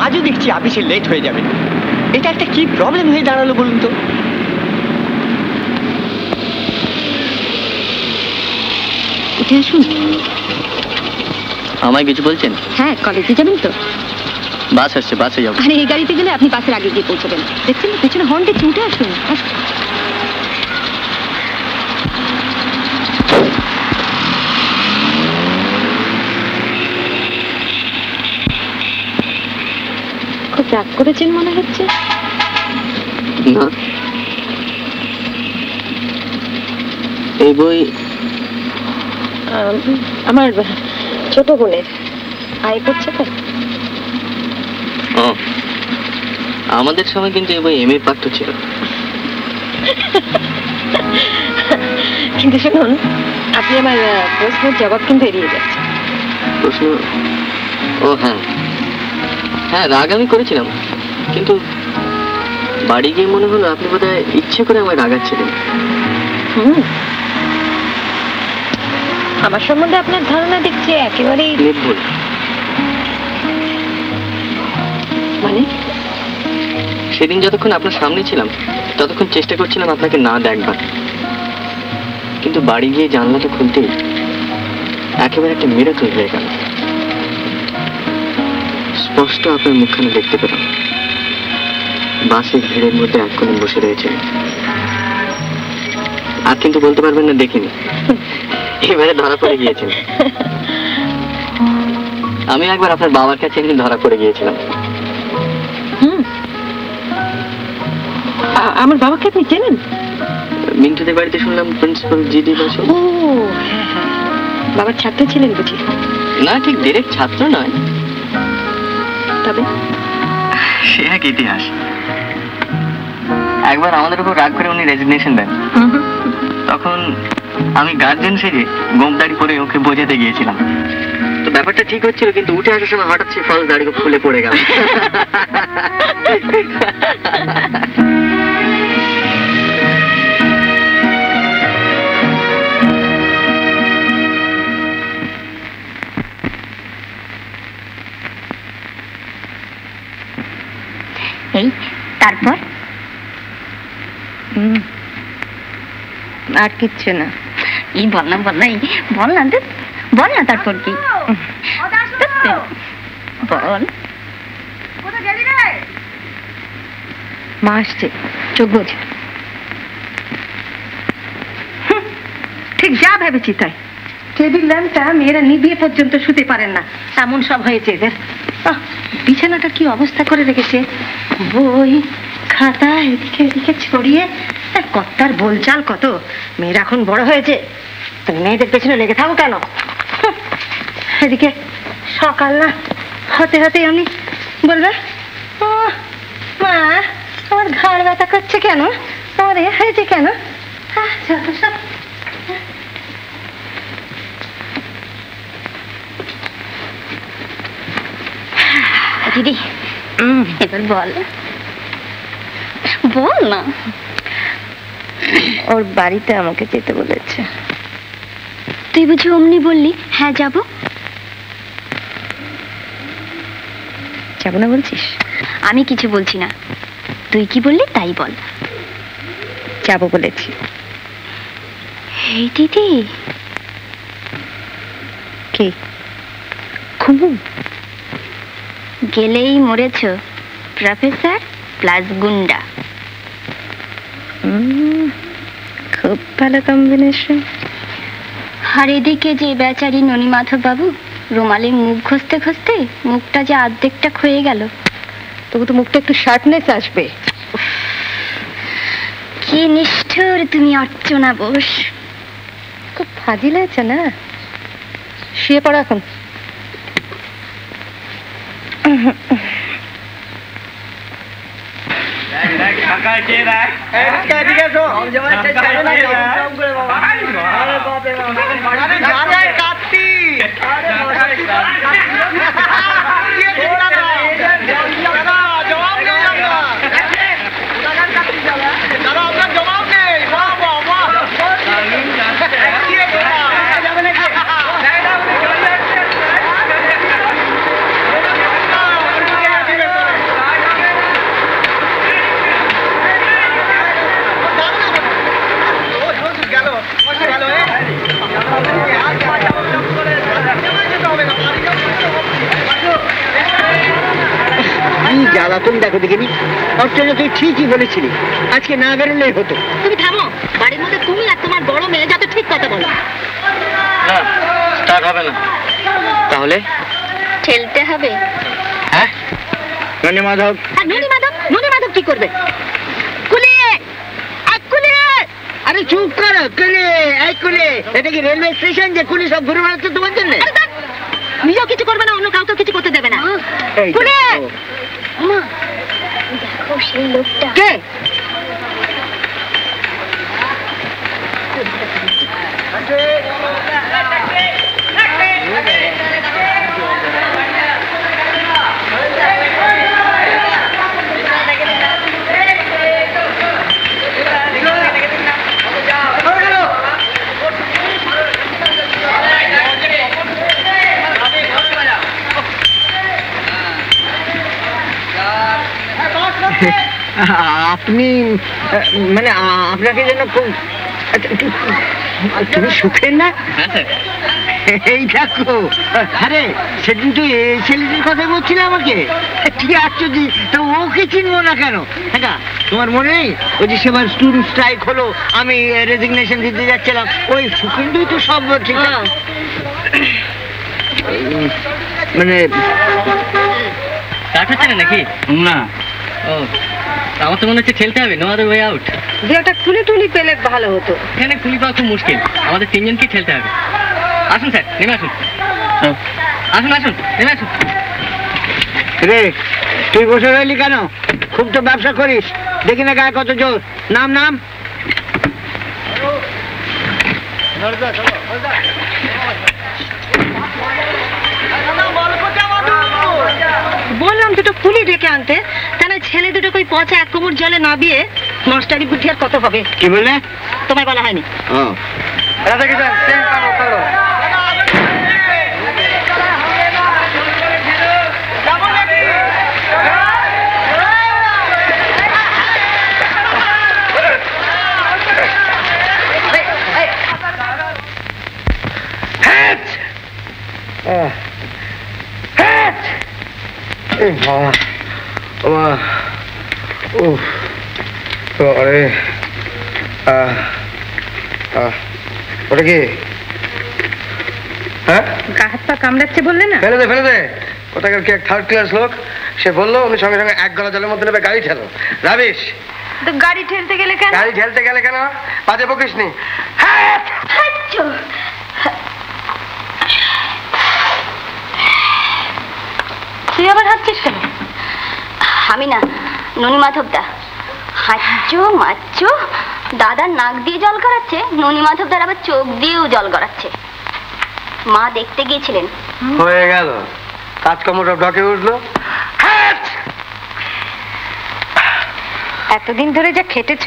আজও দেখছি অফিসে লেট হয়ে যাবে। এটা একটা কি প্রবলেম হয়ে দাঁড়ালো বলুন তো? উঠে আসুন। আমায় কিছু বলছেন? হ্যাঁ, কলেজে যাবেন তো? বাস আসছে, বাসে যাবো। আরে এই গাড়িতে গেলে আপনি বাসের আগে গিয়ে পৌঁছবেন। দেখছেন না পেছনে হর্ন দিচ্ছে, উঠে আসুন। খুব রাগ করেছেন মনে হচ্ছে। না, এই বই আমার ছোট বোনের আয় করছে তো। আমাদের সময় কিন্তু এই বই এম এ পাঠ্য ছিল। কিন্তু শুনুন, আপনি আমার প্রশ্নের জবাব কিন্তু এড়িয়ে যাচ্ছেন। প্রশ্ন? ও হ্যাঁ হ্যাঁ, রাগ আমি করেছিলাম, কিন্তু বাড়ি গিয়ে মনে হলো আপনি বোধহয় ইচ্ছে করে আমায় রাগাচ্ছিলেন। আমার সম্বন্ধে আপনার ধারণা দেখছি একেবারেই নির্ভুল। মানে সেদিন যতক্ষণ আপনার সামনে ছিলাম ততক্ষণ চেষ্টা করছিলাম আপনাকে না দেখবার, কিন্তু বাড়ি গিয়ে জানলাটা খুলতেই একেবারে একটা মিরাকল হয়ে গেল। স্পষ্ট আপনার মুখখানা দেখতে পেলাম। বাসের ভিড়ের মধ্যে এক কোণে বসে রয়েছেন, আর কিন্তু বলতে পারবেন না দেখিনি। এবারে ধরা পড়ে গিয়েছেন। আমি একবার আপনার বাবার কাছে এমনি ধরা পড়ে গিয়েছিলাম। আমার বাবাকে আপনি চেনেন? মিন্টুদের বাড়িতে শুনলাম প্রিন্সিপাল জিডি বসে। ও বাবার ছাত্র ছিলেন বুঝি? না, ঠিক ডিরেক্ট ছাত্র নয়, তবে সে এক ইতিহাস। একবার আমাদের উপর রাগ করে উনি রেজিগনেশন দেন। তখন আমি গার্জেন সেজে গোমদাড়ি পরে ওকে বোঝাতে গিয়েছিলাম। তো ব্যাপারটা ঠিক হচ্ছিল, কিন্তু উঠে আসার সময় হঠাৎ সেই ফলস দাড়ি খুলে পড়ে গেল। এই তারপর আর কিচ্ছু না। এই বল না বল না, বল না বল না, তারপর কি বল। মা আসছে, চোখ বোঝ। ঠিক যা ভেবেছি তাই। টেবিল ল্যাম্পটা মেয়েরা নিভিয়ে পর্যন্ত শুতে পারেন না, এমন সব হয়েছে এদের। বিছানাটা কি অবস্থা করে রেখেছে, বই খাতা এদিকে এদিকে ছড়িয়ে। কর্তার বলচাল কত। মেয়েরা এখন বড় হয়েছে, তুমি মেয়েদের পেছনে লেগে থাকো কেন? এদিকে সকাল না হতে হতে আমি বলবে, ও মা আমার ঘাড় ব্যথা করছে কেন, আমার এ হয়েছে কেন। দিদি এবার বল বল না। ওর বাড়িতে আমাকে যেতে বলেছে। তুই বুঝি অমনি বললি হ্যাঁ যাব? যাব না বলছিস? আমি কিছু বলছি না, তুই কি বললি তাই বল। যাব বলেছি। এই দিদি কে? খুবু গেলেই মরেছ, প্রফেসর প্লাস গুন্ডা। খুব ভালো কম্বিনেশন। আর এদিকে যে বেচারি ননীমাধব বাবু রুমালে মুখ ঘষতে ঘষতে মুখটা যে অর্ধেকটা ক্ষয়ে গেল। তবু তো মুখটা একটু শার্পনেস আসবে। কি নিষ্ঠুর তুমি অর্চনা বোস। খুব ফাজিল হয়েছে না। শুয়ে পড়ো এখন। বাবা তুমি দেখো দেখিনি, অর্চনা তুই ঠিকই বলেছিলি, আজকে না বেরোলেই হতো। তুমি থামো, বাড়ির মধ্যে তুমি আর তোমার বড় মেয়ে যাতে ঠিক কথা বলো। না স্টার্ট হবে না। তাহলে ঠেলতে হবে। হ্যাঁ ননি মাধব, আর ননি মাধব কি করবে? কুলি কুলি, আরে চুপ করো কুলি, এই কুলি, এটা কি রেলওয়ে স্টেশন যে কুলি সব ঘুরে বেড়াচ্ছে তোমার জন্য? নিজেও কিছু করবে না, অন্য কাউকে কিছু করতে দেবে না। এই কুলি, মা দেখো সেই লোকটা। কে? আপনি মানে আপনাকে যেন তুমি সুখের না? এই দেখো, আরে সেদিন তুই এই ছেলেটির কথা বলছিলে আমাকে, ঠিক আশ্চর্য, তো ওকে চিনবো না কেন? হ্যাঁ তোমার মনে নেই ওই যে সেবার স্টুডেন্ট স্ট্রাইক হলো, আমি রেজিগনেশন দিতে যাচ্ছিলাম, ওই সুখেন্দুই তো সব ঠিক মানে স্টার্ট হচ্ছে না নাকি? না। ও আমার তো মনে হচ্ছে ঠেলতে হবে, নো আদার ওয়ে আউট। যে একটা কুলি টুলি পেলে ভালো হতো। এখানে কুলি পাওয়া খুব মুশকিল, আমাদের তিনজনকে ঠেলতে হবে। আসুন স্যার, নেমে আসুন। আসুন আসুন, নেমে আসুন। রে তুই বসে রইলি কেন? খুব তো ব্যবসা করিস, দেখি না গায়ে কত জোর। নাম নাম বললাম দুটো কুলি ডেকে আনতে, তাহলে ছেলে দুটো কই পচা এক কোমর জলে না দিয়ে মাস্টারি বুদ্ধি আর কত হবে? কি বললে? তোমায় বলা হয়নি? ওটা কি? হ্যাঁ গা হাত পা কামড়াচ্ছে বললে না? ফেলে দে ফেলে দে, কোথাকার কি এক থার্ড ক্লাস লোক, সে বললো উনি সঙ্গে সঙ্গে এক গলা জলের মধ্যে নেবে গাড়ি ঠেলো। রাবিশ, তো গাড়ি ঠেলতে গেলে কেন? গাড়ি ঠেলতে গেলে কেন? বাজে বকিস নি। তুই আবার হাঁটছিস কেন? আমি না, ননি মাধব দা হাঁচো মাচ্চো, দাদার নাক দিয়ে জল গড়াচ্ছে, ননি মাধব দার আবার চোখ দিয়েও জল গড়াচ্ছে। মা দেখতে গিয়েছিলেন। হয়ে গেল, কাজকর্ম সব ঢকে উঠলো। এতদিন ধরে যা খেটেছ,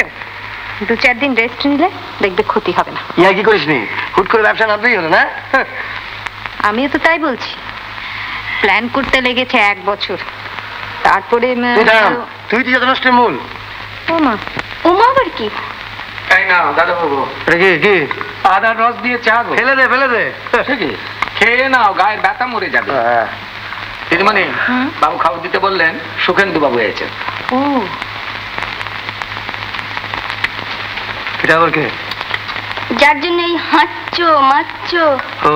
2-4 দিন রেস্ট নিলে দেখবে ক্ষতি হবে না। ইয়া কি করিস নি, হুট করে ব্যবসা নামতেই হলো না? আমিও তো তাই বলছি, প্ল্যান করতে লেগেছে 1 বছর, তারপরে তুই তো যত নষ্টের মূল। ও মা, ওমা আবার কি? তাই না দাদা বাবু, কি কি আদার রস দিয়ে চা গো। ফেলে দে ফেলে দে। খেয়ে নাও, গায়ের ব্যথা মরে যাবে। দিদিমণি, বাবু খাবার দিতে বললেন, সুখেন্দু বাবু এসেছেন। ও এটা আবার কে? যার জন্য এই হাঁচো মাচ্চো। ও